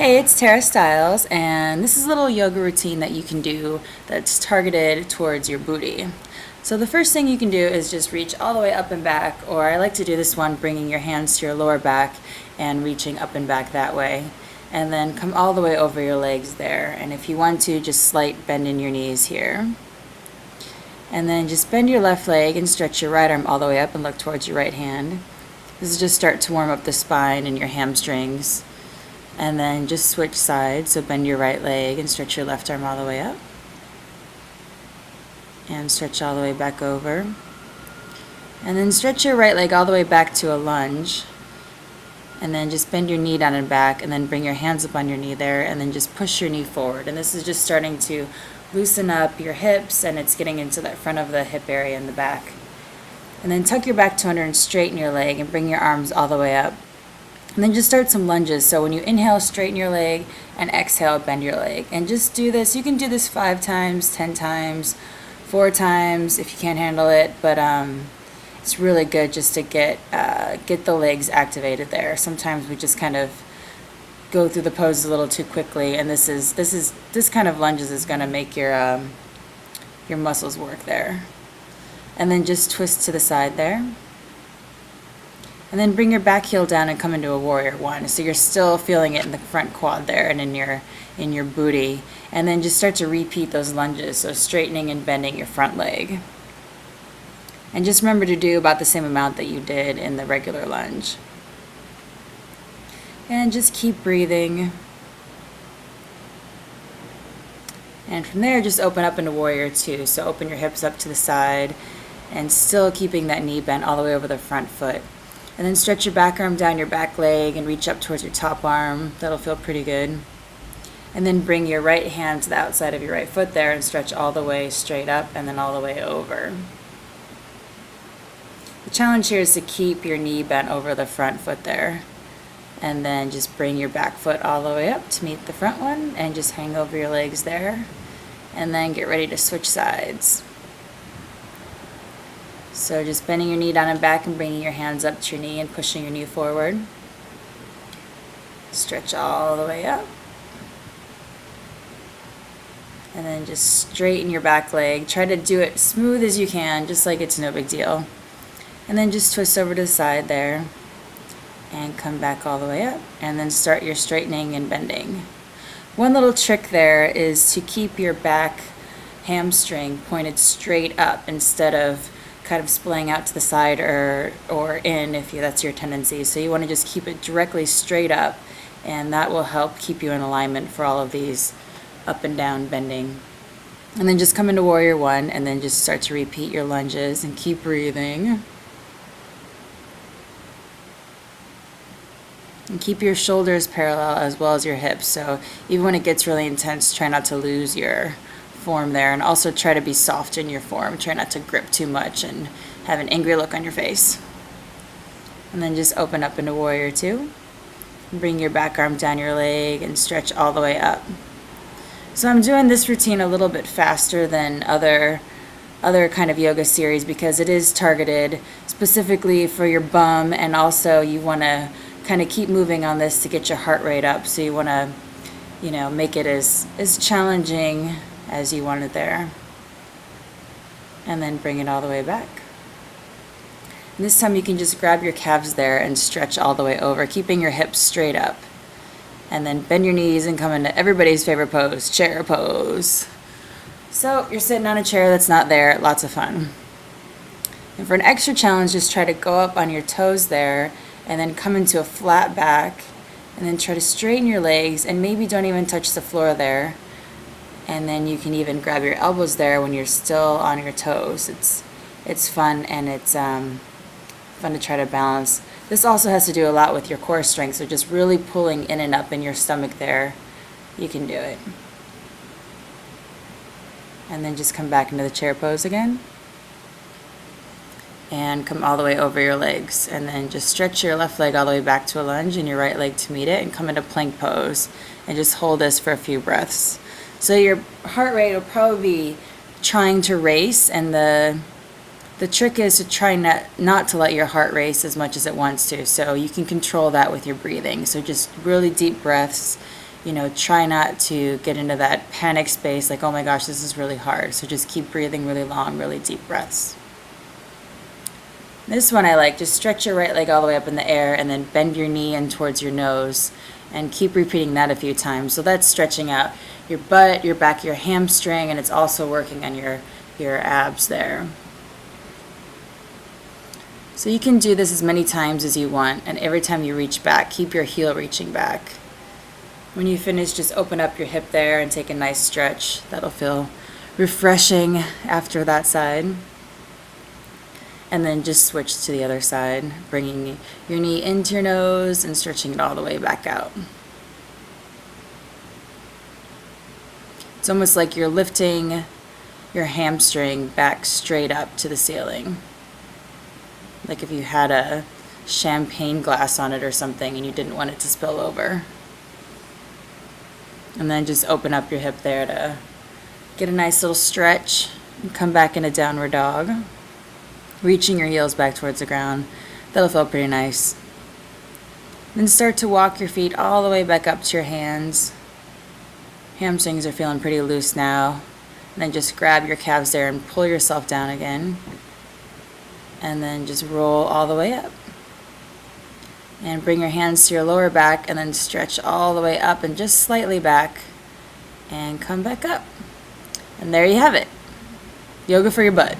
Hey, it's Stiles, and this is a little yoga routine that you can do that's targeted towards your booty. So the first thing you can do is just reach all the way up and back, or I like to do this one bringing your hands to your lower back and reaching up and back that way. And then come all the way over your legs there. And if you want to, just slight bend in your knees here. And then just bend your left leg and stretch your right arm all the way up and look towards your right hand. This is just start to warm up the spine and your hamstrings. And then just switch sides, so bend your right leg and stretch your left arm all the way up. And stretch all the way back over. And then stretch your right leg all the way back to a lunge. And then just bend your knee down and back, and then bring your hands up on your knee there, and then just push your knee forward. And this is just starting to loosen up your hips, and it's getting into that front of the hip area in the back. And then tuck your back toe under and straighten your leg, and bring your arms all the way up. And then just start some lunges. So when you inhale, straighten your leg, and exhale, bend your leg. And just do this. You can do this 5 times, 10 times, 4 times if you can't handle it. But it's really good just to get the legs activated there. Sometimes we just kind of go through the poses a little too quickly, and this kind of lunges is going to make your muscles work there. And then just twist to the side there. And then bring your back heel down and come into a warrior one. So you're still feeling it in the front quad there and in your booty. And then just start to repeat those lunges, so straightening and bending your front leg. And just remember to do about the same amount that you did in the regular lunge. And just keep breathing. And from there, just open up into warrior two. So open your hips up to the side and still keeping that knee bent all the way over the front foot. And then stretch your back arm down your back leg and reach up towards your top arm. That'll feel pretty good. And then bring your right hand to the outside of your right foot there and stretch all the way straight up and then all the way over. The challenge here is to keep your knee bent over the front foot there. And then just bring your back foot all the way up to meet the front one and just hang over your legs there. And then get ready to switch sides. So just bending your knee down and back and bringing your hands up to your knee and pushing your knee forward. Stretch all the way up. And then just straighten your back leg. Try to do it smooth as you can, just like it's no big deal. And then just twist over to the side there. And come back all the way up. And then start your straightening and bending. One little trick there is to keep your back hamstring pointed straight up instead of kind of splaying out to the side or in if that's your tendency. So you want to just keep it directly straight up, and that will help keep you in alignment for all of these up and down bending. And then just come into warrior one and then just start to repeat your lunges and keep breathing. And keep your shoulders parallel as well as your hips. So even when it gets really intense, try not to lose your form there, and also try to be soft in your form. Try not to grip too much and have an angry look on your face. And then just open up into warrior two. Bring your back arm down your leg and stretch all the way up. So I'm doing this routine a little bit faster than other kind of yoga series because it is targeted specifically for your bum, and also you want to kind of keep moving on this to get your heart rate up. So you want to, make it as challenging as you want it there. And then bring it all the way back. And this time you can just grab your calves there and stretch all the way over, keeping your hips straight up. And then bend your knees and come into everybody's favorite pose, chair pose. So you're sitting on a chair that's not there, lots of fun. And for an extra challenge, just try to go up on your toes there and then come into a flat back and then try to straighten your legs and maybe don't even touch the floor there. And then you can even grab your elbows there when you're still on your toes. It's fun, and it's fun to try to balance. This also has to do a lot with your core strength, so just really pulling in and up in your stomach there, you can do it. And then just come back into the chair pose again. And come all the way over your legs. And then just stretch your left leg all the way back to a lunge and your right leg to meet it, and come into plank pose. And just hold this for a few breaths. So your heart rate will probably be trying to race, and the trick is to try not to let your heart race as much as it wants to. So you can control that with your breathing. So just really deep breaths try not to get into that panic space like, oh my gosh, this is really hard. So just keep breathing really long, really deep breaths. This one I like. Just stretch your right leg all the way up in the air and then bend your knee in towards your nose and keep repeating that a few times. So that's stretching out your butt, your back, your hamstring, and it's also working on your abs there. So you can do this as many times as you want, and every time you reach back, keep your heel reaching back. When you finish, just open up your hip there and take a nice stretch. That'll feel refreshing after that side. And then just switch to the other side, bringing your knee into your nose and stretching it all the way back out. It's almost like you're lifting your hamstring back straight up to the ceiling. Like if you had a champagne glass on it or something and you didn't want it to spill over. And then just open up your hip there to get a nice little stretch and come back into downward dog. Reaching your heels back towards the ground. That'll feel pretty nice. Then start to walk your feet all the way back up to your hands. Hamstrings are feeling pretty loose now. And then just grab your calves there and pull yourself down again. And then just roll all the way up. And bring your hands to your lower back and then stretch all the way up and just slightly back. And come back up. And there you have it. Yoga for your butt.